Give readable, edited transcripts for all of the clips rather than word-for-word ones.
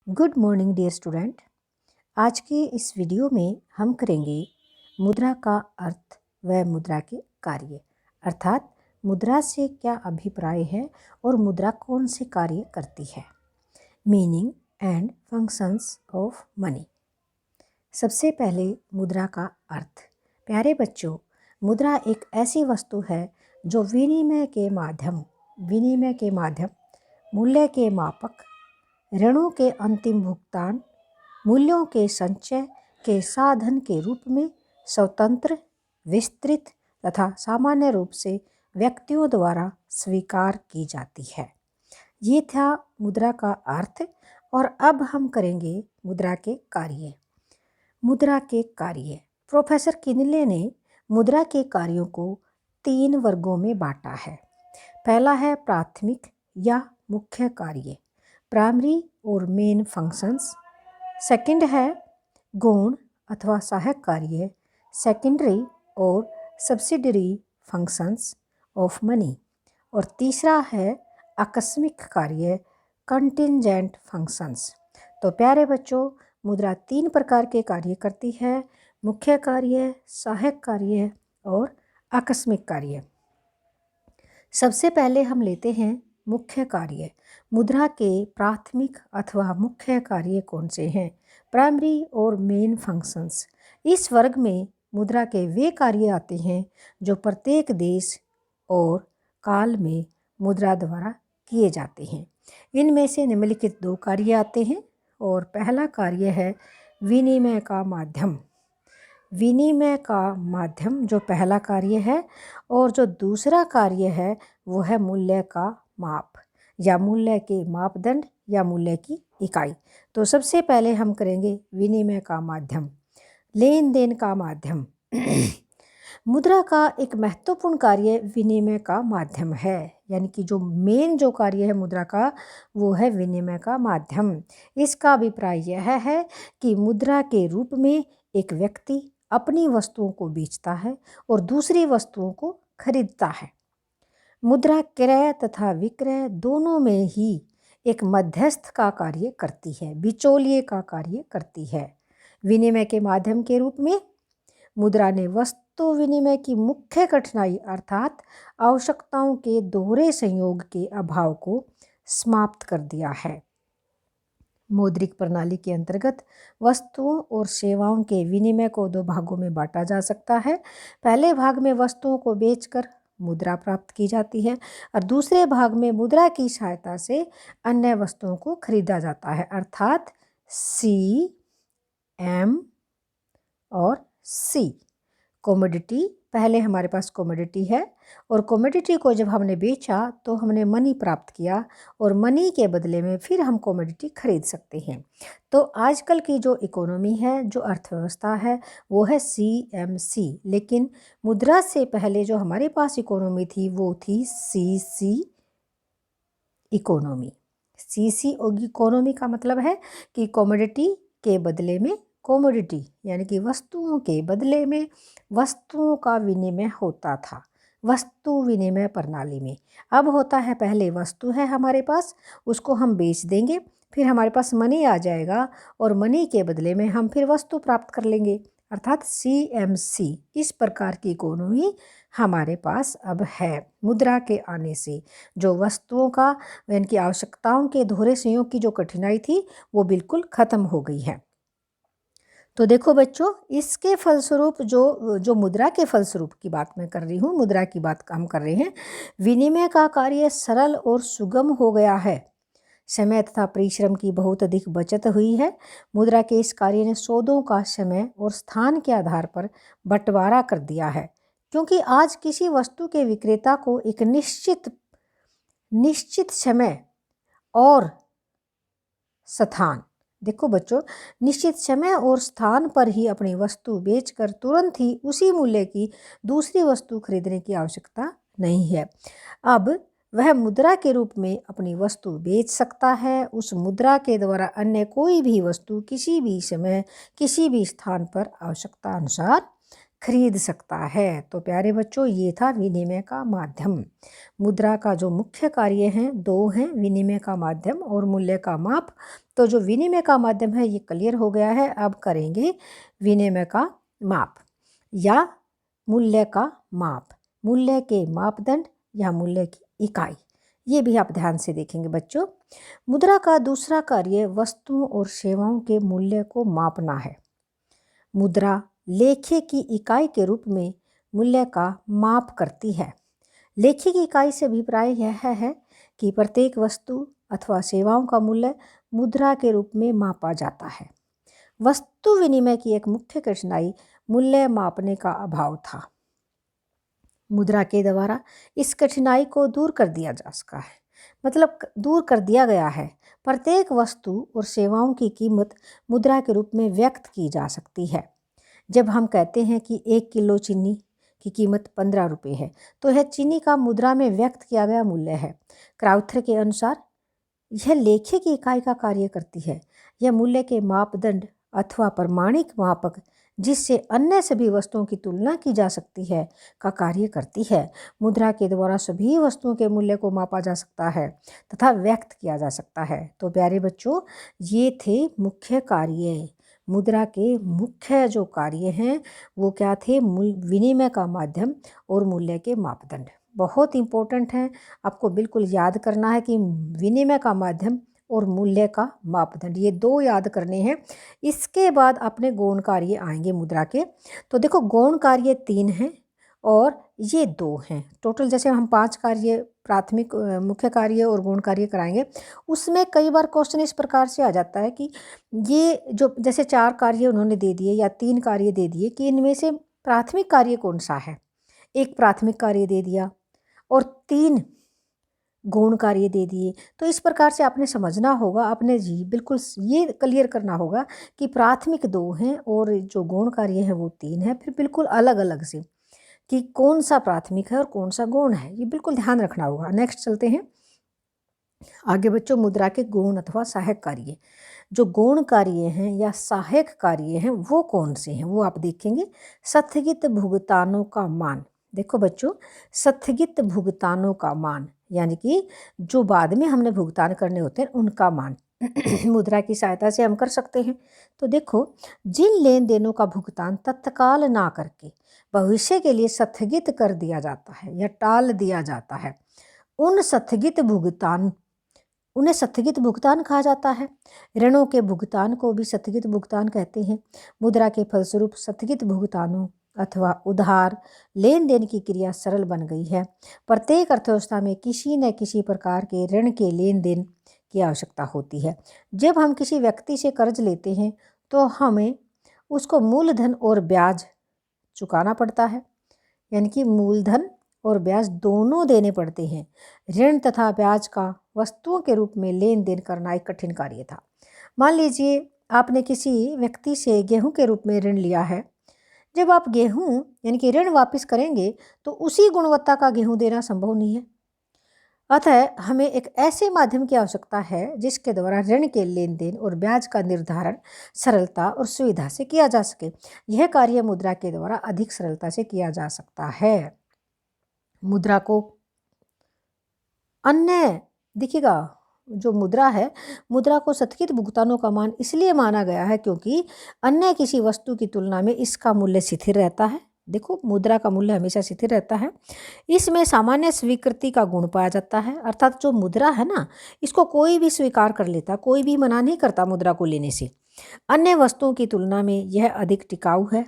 Good morning dear student. आज के इस वीडियो में हम करेंगे मुद्रा का अर्थ व मुद्रा के कार्य, अर्थात मुद्रा से क्या अभिप्राय है और मुद्रा कौन से कार्य करती है। Meaning and functions of money. सबसे पहले मुद्रा का अर्थ। प्यारे बच्चों, मुद्रा एक ऐसी वस्तु है जो विनिमय के माध्यम मूल्य के मापक, ऋणों के अंतिम भुगतान, मूल्यों के संचय के साधन के रूप में स्वतंत्र, विस्तृत तथा सामान्य रूप से व्यक्तियों द्वारा स्वीकार की जाती है। ये था मुद्रा का अर्थ। और अब हम करेंगे मुद्रा के कार्य। मुद्रा के कार्य। प्रोफेसर किनले ने मुद्रा के कार्यों को 3 वर्गों में बांटा है। पहला है प्राथमिक या मुख्य कार्य, प्राइमरी और मेन फंक्शंस। सेकंड है गौण अथवा सहायक कार्य, सेकेंडरी और सब्सिडरी फंक्शंस ऑफ मनी। और तीसरा है आकस्मिक कार्य, कंटिंजेंट फंक्शंस। तो प्यारे बच्चों, मुद्रा 3 प्रकार के कार्य करती है: मुख्य कार्य, सहायक कार्य और आकस्मिक कार्य। सबसे पहले हम लेते हैं मुख्य कार्य। मुद्रा के प्राथमिक अथवा मुख्य कार्य कौन से हैं? प्राइमरी और मेन फंक्शंस। इस वर्ग में मुद्रा के वे कार्य आते हैं जो प्रत्येक देश और काल में मुद्रा द्वारा किए जाते हैं। इनमें से निम्नलिखित 2 कार्य आते हैं। और पहला कार्य है विनिमय का माध्यम। विनिमय का माध्यम जो पहला कार्य है, और जो दूसरा कार्य है वो है मूल्य का माप या मूल्य के मापदंड या मूल्य की इकाई। तो सबसे पहले हम करेंगे विनिमय का माध्यम, लेन देन का माध्यम। मुद्रा का एक महत्वपूर्ण कार्य विनिमय का माध्यम है, यानी कि जो मेन जो कार्य है मुद्रा का वो है विनिमय का माध्यम। इसका अभिप्राय यह है कि मुद्रा के रूप में एक व्यक्ति अपनी वस्तुओं को बेचता है और दूसरी वस्तुओं को खरीदता है। मुद्रा क्रय तथा विक्रय दोनों में ही एक मध्यस्थ का कार्य करती है, बिचौलिए का कार्य करती है। विनिमय के माध्यम के रूप में मुद्रा ने वस्तु विनिमय की मुख्य कठिनाई अर्थात आवश्यकताओं के दोहरे संयोग के अभाव को समाप्त कर दिया है। मौद्रिक प्रणाली के अंतर्गत वस्तुओं और सेवाओं के विनिमय को 2 भागों में बांटा जा सकता है। पहले भाग में वस्तुओं को बेचकर मुद्रा प्राप्त की जाती है और दूसरे भाग में मुद्रा की सहायता से अन्य वस्तुओं को खरीदा जाता है, अर्थात CM और C। कमोडिटी। पहले हमारे पास कमोडिटी है और कमोडिटी को जब हमने बेचा तो हमने मनी प्राप्त किया और मनी के बदले में फिर हम कमोडिटी खरीद सकते हैं। तो आजकल की जो इकोनॉमी है, जो अर्थव्यवस्था है, वो है CMC। लेकिन मुद्रा से पहले जो हमारे पास इकोनॉमी थी वो थी CC इकोनॉमी। CC इकोनॉमी का मतलब है कि कमोडिटी के बदले में कमोडिटी, यानी कि वस्तुओं के बदले में वस्तुओं का विनिमय होता था वस्तु विनिमय प्रणाली में। अब होता है, पहले वस्तु है हमारे पास, उसको हम बेच देंगे, फिर हमारे पास मनी आ जाएगा और मनी के बदले में हम फिर वस्तु प्राप्त कर लेंगे, अर्थात CMC। इस प्रकार की इकोनॉमी हमारे पास अब है। मुद्रा के आने से जो वस्तुओं का यानी कि आवश्यकताओं के दोहरे संयोग की जो कठिनाई थी वो बिल्कुल ख़त्म हो गई है। तो देखो बच्चों, इसके फलस्वरूप जो मुद्रा के फलस्वरूप की बात मैं कर रही हूँ, मुद्रा की बात हम कर रहे हैं, विनिमय का कार्य सरल और सुगम हो गया है। समय तथा परिश्रम की बहुत अधिक बचत हुई है। मुद्रा के इस कार्य ने सौदों का समय और स्थान के आधार पर बंटवारा कर दिया है, क्योंकि आज किसी वस्तु के विक्रेता को एक निश्चित समय और स्थान, देखो बच्चों, निश्चित समय और स्थान पर ही अपनी वस्तु बेचकर तुरंत ही उसी मूल्य की दूसरी वस्तु खरीदने की आवश्यकता नहीं है। अब वह मुद्रा के रूप में अपनी वस्तु बेच सकता है। उस मुद्रा के द्वारा अन्य कोई भी वस्तु किसी भी समय किसी भी स्थान पर आवश्यकता अनुसार खरीद सकता है। तो प्यारे बच्चों, ये था विनिमय का माध्यम। मुद्रा का जो मुख्य कार्य है दो हैं, विनिमय का माध्यम और मूल्य का माप। तो जो विनिमय का माध्यम है ये क्लियर हो गया है। अब करेंगे विनिमय का माप या मूल्य का माप, मूल्य के मापदंड या मूल्य की इकाई। ये भी आप ध्यान से देखेंगे बच्चों। मुद्रा का दूसरा कार्य वस्तुओं और सेवाओं के मूल्य को मापना है। मुद्रा लेखे की इकाई के रूप में मूल्य का माप करती है। लेखे की इकाई से अभिप्राय यह है कि प्रत्येक वस्तु अथवा सेवाओं का मूल्य मुद्रा के रूप में मापा जाता है। वस्तु विनिमय की एक मुख्य कठिनाई मूल्य मापने का अभाव था। मुद्रा के द्वारा इस कठिनाई को दूर कर दिया जा सका है, मतलब दूर कर दिया गया है। प्रत्येक वस्तु और सेवाओं की कीमत मुद्रा के रूप में व्यक्त की जा सकती है। जब हम कहते हैं कि 1 किलो चीनी की कीमत 15 रुपये है, तो यह चीनी का मुद्रा में व्यक्त किया गया मूल्य है। क्राउथर के अनुसार यह लेखे की इकाई का कार्य करती है। यह मूल्य के मापदंड अथवा प्रमाणिक मापक जिससे अन्य सभी वस्तुओं की तुलना की जा सकती है का कार्य करती है। मुद्रा के द्वारा सभी वस्तुओं के मूल्य को मापा जा सकता है तथा व्यक्त किया जा सकता है। तो प्यारे बच्चों, ये थे मुख्य कार्य। मुद्रा के मुख्य जो कार्य हैं वो क्या थे? विनिमय का माध्यम और मूल्य के मापदंड। बहुत इंपॉर्टेंट है, आपको बिल्कुल याद करना है कि विनिमय का माध्यम और मूल्य का मापदंड, ये दो याद करने हैं। इसके बाद अपने गौण कार्य आएंगे मुद्रा के। तो देखो, गौण कार्य 3 हैं और ये 2 हैं। टोटल जैसे हम 5 कार्य, प्राथमिक मुख्य कार्य और गौण कार्य कराएंगे, उसमें कई बार क्वेश्चन इस प्रकार से आ जाता है कि ये जो जैसे 4 कार्य उन्होंने दे दिए या 3 कार्य दे दिए कि इनमें से प्राथमिक कार्य कौन सा है। एक प्राथमिक कार्य दे दिया और 3 गौण कार्य दे दिए। तो इस प्रकार से आपने समझना होगा, आपने जी बिल्कुल ये क्लियर करना होगा कि प्राथमिक 2 हैं और जो गौण कार्य है वो 3 है। फिर बिल्कुल अलग अलग से कि कौन सा प्राथमिक है और कौन सा गौण है, ये बिल्कुल ध्यान रखना होगा। नेक्स्ट चलते हैं आगे बच्चों। मुद्रा के गौण अथवा सहायक कार्य, जो गौण कार्य हैं या सहायक कार्य हैं वो कौन से हैं वो आप देखेंगे। स्थगित भुगतानों का मान। देखो बच्चों, स्थगित भुगतानों का मान यानी कि जो बाद में हमने भुगतान करने होते हैं उनका मान मुद्रा की सहायता से हम कर सकते हैं। तो देखो, जिन लेन देनों का भुगतान तत्काल ना करके भविष्य के लिए स्थगित कर दिया जाता है या टाल दिया जाता है, उन्हें स्थगित भुगतान कहा जाता है। ऋणों के भुगतान को भी स्थगित भुगतान कहते हैं। मुद्रा के फलस्वरूप स्थगित भुगतानों अथवा उधार लेन देन की क्रिया सरल बन गई है। प्रत्येक अर्थव्यवस्था में किसी न किसी प्रकार के ऋण के लेन देन की आवश्यकता होती है। जब हम किसी व्यक्ति से कर्ज लेते हैं तो हमें उसको मूलधन और ब्याज चुकाना पड़ता है, यानी कि मूलधन और ब्याज दोनों देने पड़ते हैं। ऋण तथा ब्याज का वस्तुओं के रूप में लेन देन करना एक कठिन कार्य था। मान लीजिए आपने किसी व्यक्ति से गेहूं के रूप में ऋण लिया है। जब आप गेहूं यानी कि ऋण वापस करेंगे तो उसी गुणवत्ता का गेहूं देना संभव नहीं है। अतः हमें एक ऐसे माध्यम की आवश्यकता है जिसके द्वारा ऋण के लेन देन और ब्याज का निर्धारण सरलता और सुविधा से किया जा सके। यह कार्य मुद्रा के द्वारा अधिक सरलता से किया जा सकता है। मुद्रा को अन्य देखिएगा, जो मुद्रा है, मुद्रा को स्थगित भुगतानों का मान इसलिए माना गया है क्योंकि अन्य किसी वस्तु की तुलना में इसका मूल्य स्थिर रहता है। देखो, मुद्रा का मूल्य हमेशा स्थिर रहता है। इसमें सामान्य स्वीकृति का गुण पाया जाता है, अर्थात जो मुद्रा है ना, इसको कोई भी स्वीकार कर लेता, कोई भी मना नहीं करता मुद्रा को लेने से। अन्य वस्तुओं की तुलना में यह अधिक टिकाऊ है।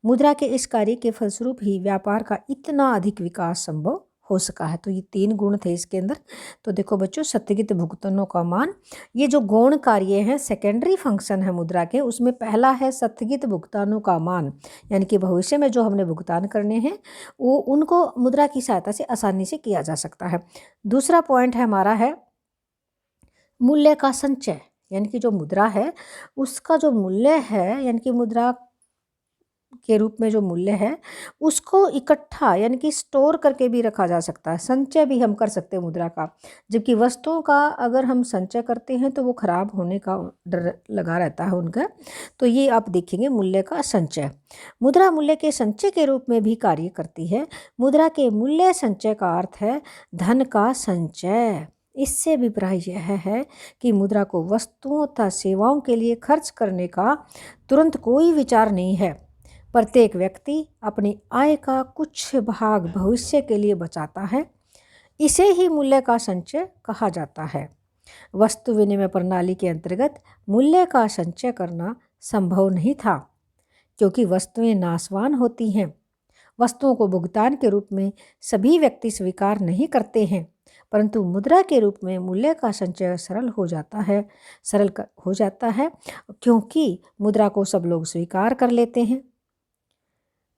मुद्रा के इस कार्य के फलस्वरूप ही व्यापार का इतना अधिक विकास संभव हो सका है। तो ये 3 गुण थे इसके अंदर। तो देखो बच्चों, स्थगित भुगतानों का मान, ये जो गौण कार्य है, सेकेंडरी फंक्शन है मुद्रा के, उसमें पहला है स्थगित भुगतानों का मान, यानी कि भविष्य में जो हमने भुगतान करने हैं वो उनको मुद्रा की सहायता से आसानी से किया जा सकता है। दूसरा पॉइंट है हमारा है मूल्य का संचय, यानी कि जो मुद्रा है उसका जो मूल्य है, यानी कि मुद्रा के रूप में जो मूल्य है उसको इकट्ठा यानी कि स्टोर करके भी रखा जा सकता है, संचय भी हम कर सकते हैं मुद्रा का। जबकि वस्तुओं का अगर हम संचय करते हैं तो वो खराब होने का डर लगा रहता है उनका। तो ये आप देखेंगे मूल्य का संचय। मुद्रा मूल्य के संचय के रूप में भी कार्य करती है। मुद्रा के मूल्य संचय का अर्थ है धन का संचय। इससे अभिप्राय यह है कि मुद्रा को वस्तुओं तथा सेवाओं के लिए खर्च करने का तुरंत कोई विचार नहीं है। प्रत्येक व्यक्ति अपनी आय का कुछ भाग भविष्य के लिए बचाता है। इसे ही मूल्य का संचय कहा जाता है। वस्तु विनिमय प्रणाली के अंतर्गत मूल्य का संचय करना संभव नहीं था, क्योंकि वस्तुएं नाशवान होती हैं। वस्तुओं को भुगतान के रूप में सभी व्यक्ति स्वीकार नहीं करते हैं, परंतु मुद्रा के रूप में मूल्य का संचय सरल हो जाता है, क्योंकि मुद्रा को सब लोग स्वीकार कर लेते हैं।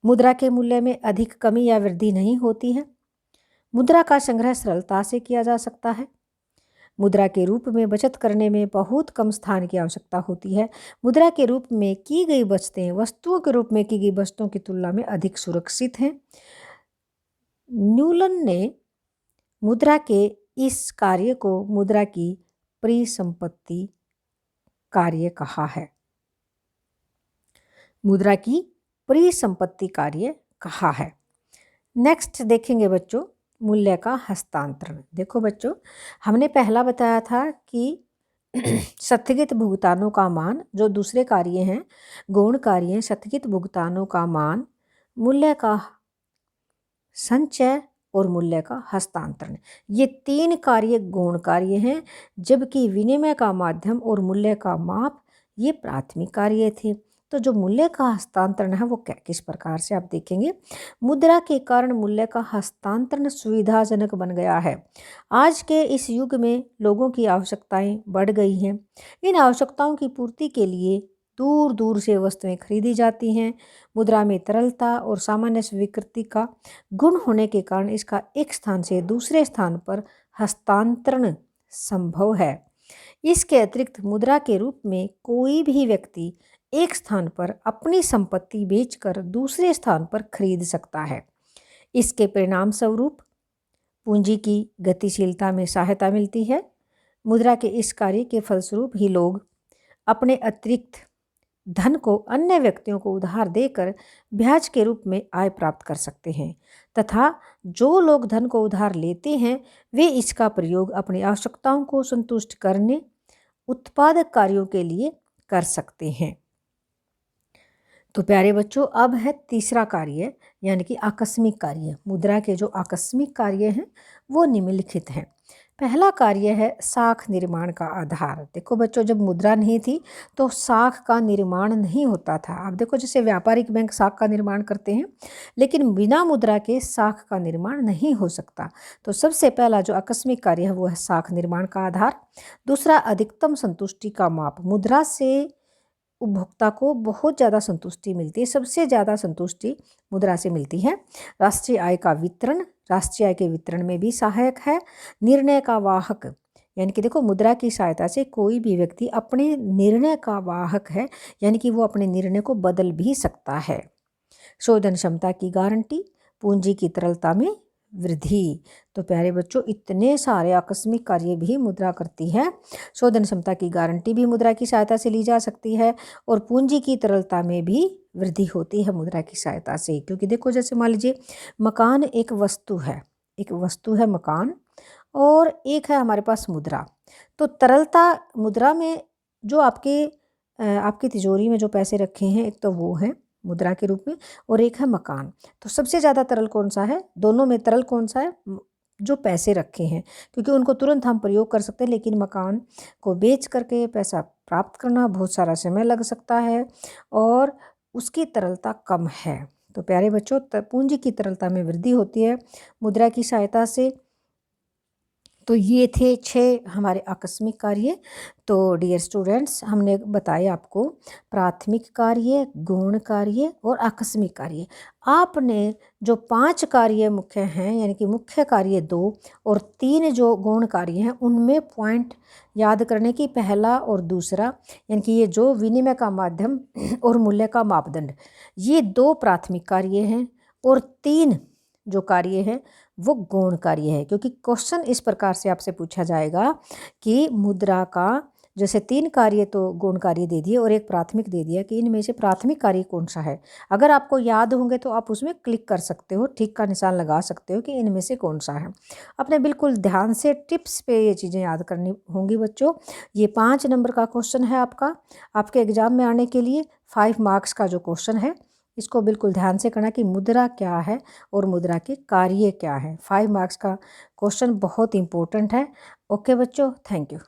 मुद्रा के मूल्य में अधिक कमी या वृद्धि नहीं होती है। मुद्रा का संग्रह सरलता से किया जा सकता है। मुद्रा के रूप में बचत करने में बहुत कम स्थान की आवश्यकता होती है। मुद्रा के रूप में की गई बचतें वस्तुओं के रूप में की गई बचतों की तुलना में अधिक सुरक्षित हैं। न्यूलन ने मुद्रा के इस कार्य को मुद्रा की परिसंपत्ति कार्य कहा है। मुद्रा की परिसंपत्ति कार्य कहा है। नेक्स्ट देखेंगे बच्चों मूल्य का हस्तांतरण। देखो बच्चों, हमने पहला बताया था कि स्थगित भुगतानों का मान, जो दूसरे कार्य हैं गौण कार्य, स्थगित भुगतानों का मान, मूल्य का संचय और मूल्य का हस्तांतरण, ये तीन कार्य गौण कार्य हैं, जबकि विनिमय का माध्यम और मूल्य का माप ये प्राथमिक कार्य थे। तो जो मूल्य का हस्तांतरण है वो किस प्रकार से आप देखेंगे। मुद्रा के कारण मूल्य का हस्तांतरण सुविधाजनक बन गया है। आज के इस युग में लोगों की आवश्यकताएं बढ़ गई हैं। इन आवश्यकताओं की पूर्ति के लिए दूर दूर से वस्तुएं खरीदी जाती हैं। मुद्रा में तरलता और सामान्य स्वीकृति का गुण होने के कारण इसका एक स्थान से दूसरे स्थान पर हस्तांतरण संभव है। इसके अतिरिक्त मुद्रा के रूप में कोई भी व्यक्ति एक स्थान पर अपनी संपत्ति बेचकर दूसरे स्थान पर खरीद सकता है। इसके परिणाम स्वरूप पूंजी की गतिशीलता में सहायता मिलती है। मुद्रा के इस कार्य के फलस्वरूप ही लोग अपने अतिरिक्त धन को अन्य व्यक्तियों को उधार देकर ब्याज के रूप में आय प्राप्त कर सकते हैं, तथा जो लोग धन को उधार लेते हैं वे इसका प्रयोग अपनी आवश्यकताओं को संतुष्ट करने उत्पादक कार्यों के लिए कर सकते हैं। तो प्यारे बच्चों, अब है तीसरा कार्य यानी कि आकस्मिक कार्य। मुद्रा के जो आकस्मिक कार्य हैं वो निम्नलिखित हैं। पहला कार्य है साख निर्माण का आधार। देखो बच्चों, जब मुद्रा नहीं थी तो साख का निर्माण नहीं होता था। आप देखो, जैसे व्यापारिक बैंक साख का निर्माण करते हैं, लेकिन बिना मुद्रा के साख का निर्माण नहीं हो सकता। तो सबसे पहला जो आकस्मिक कार्य है वो है साख निर्माण का आधार। दूसरा, अधिकतम संतुष्टि का माप। मुद्रा से उपभोक्ता को बहुत ज़्यादा संतुष्टि मिलती है, सबसे ज़्यादा संतुष्टि मुद्रा से मिलती है। राष्ट्रीय आय का वितरण, राष्ट्रीय आय के वितरण में भी सहायक है। निर्णय का वाहक, यानी कि देखो, मुद्रा की सहायता से कोई भी व्यक्ति अपने निर्णय का वाहक है, यानी कि वो अपने निर्णय को बदल भी सकता है। शोधन क्षमता की गारंटी, पूंजी की तरलता में वृद्धि। तो प्यारे बच्चों, इतने सारे आकस्मिक कार्य भी मुद्रा करती है। शोधन क्षमता की गारंटी भी मुद्रा की सहायता से ली जा सकती है, और पूंजी की तरलता में भी वृद्धि होती है मुद्रा की सहायता से। क्योंकि देखो, जैसे मान लीजिए मकान एक वस्तु है मकान, और एक है हमारे पास मुद्रा। तो तरलता मुद्रा में जो आपकी तिजोरी में जो पैसे रखे हैं, एक तो वो है मुद्रा के रूप में, और एक है मकान। तो सबसे ज़्यादा तरल कौन सा है? दोनों में तरल कौन सा है? जो पैसे रखे हैं, क्योंकि उनको तुरंत हम प्रयोग कर सकते हैं, लेकिन मकान को बेच करके पैसा प्राप्त करना बहुत सारा समय लग सकता है और उसकी तरलता कम है। तो प्यारे बच्चों, पूंजी की तरलता में वृद्धि होती है मुद्रा की सहायता से। तो ये थे 6 हमारे आकस्मिक कार्य। तो डियर स्टूडेंट्स, हमने बताया आपको प्राथमिक कार्य, गौण कार्य और आकस्मिक कार्य। आपने जो 5 कार्य मुख्य हैं, यानी कि मुख्य कार्य 2 और 3 जो गौण कार्य हैं, उनमें पॉइंट याद करने की पहला और दूसरा, यानी कि ये जो विनिमय का माध्यम और मूल्य का मापदंड, ये 2 प्राथमिक कार्य हैं और 3 जो कार्य है वो गौण कार्य है। क्योंकि क्वेश्चन इस प्रकार से आपसे पूछा जाएगा कि मुद्रा का जैसे 3 कार्य तो गौण कार्य दे दिए और एक प्राथमिक दे दिया कि इनमें से प्राथमिक कार्य कौन सा है। अगर आपको याद होंगे तो आप उसमें क्लिक कर सकते हो, ठीक का निशान लगा सकते हो कि इनमें से कौन सा है। अपने बिल्कुल ध्यान से टिप्स पे ये चीज़ें याद करनी होंगी बच्चों। ये 5 नंबर का क्वेश्चन है आपका, आपके एग्जाम में आने के लिए 5 मार्क्स का जो क्वेश्चन है, इसको बिल्कुल ध्यान से करना कि मुद्रा क्या है और मुद्रा के कार्य क्या है। 5 मार्क्स का क्वेश्चन बहुत इंपॉर्टेंट है। ओके बच्चों, थैंक यू।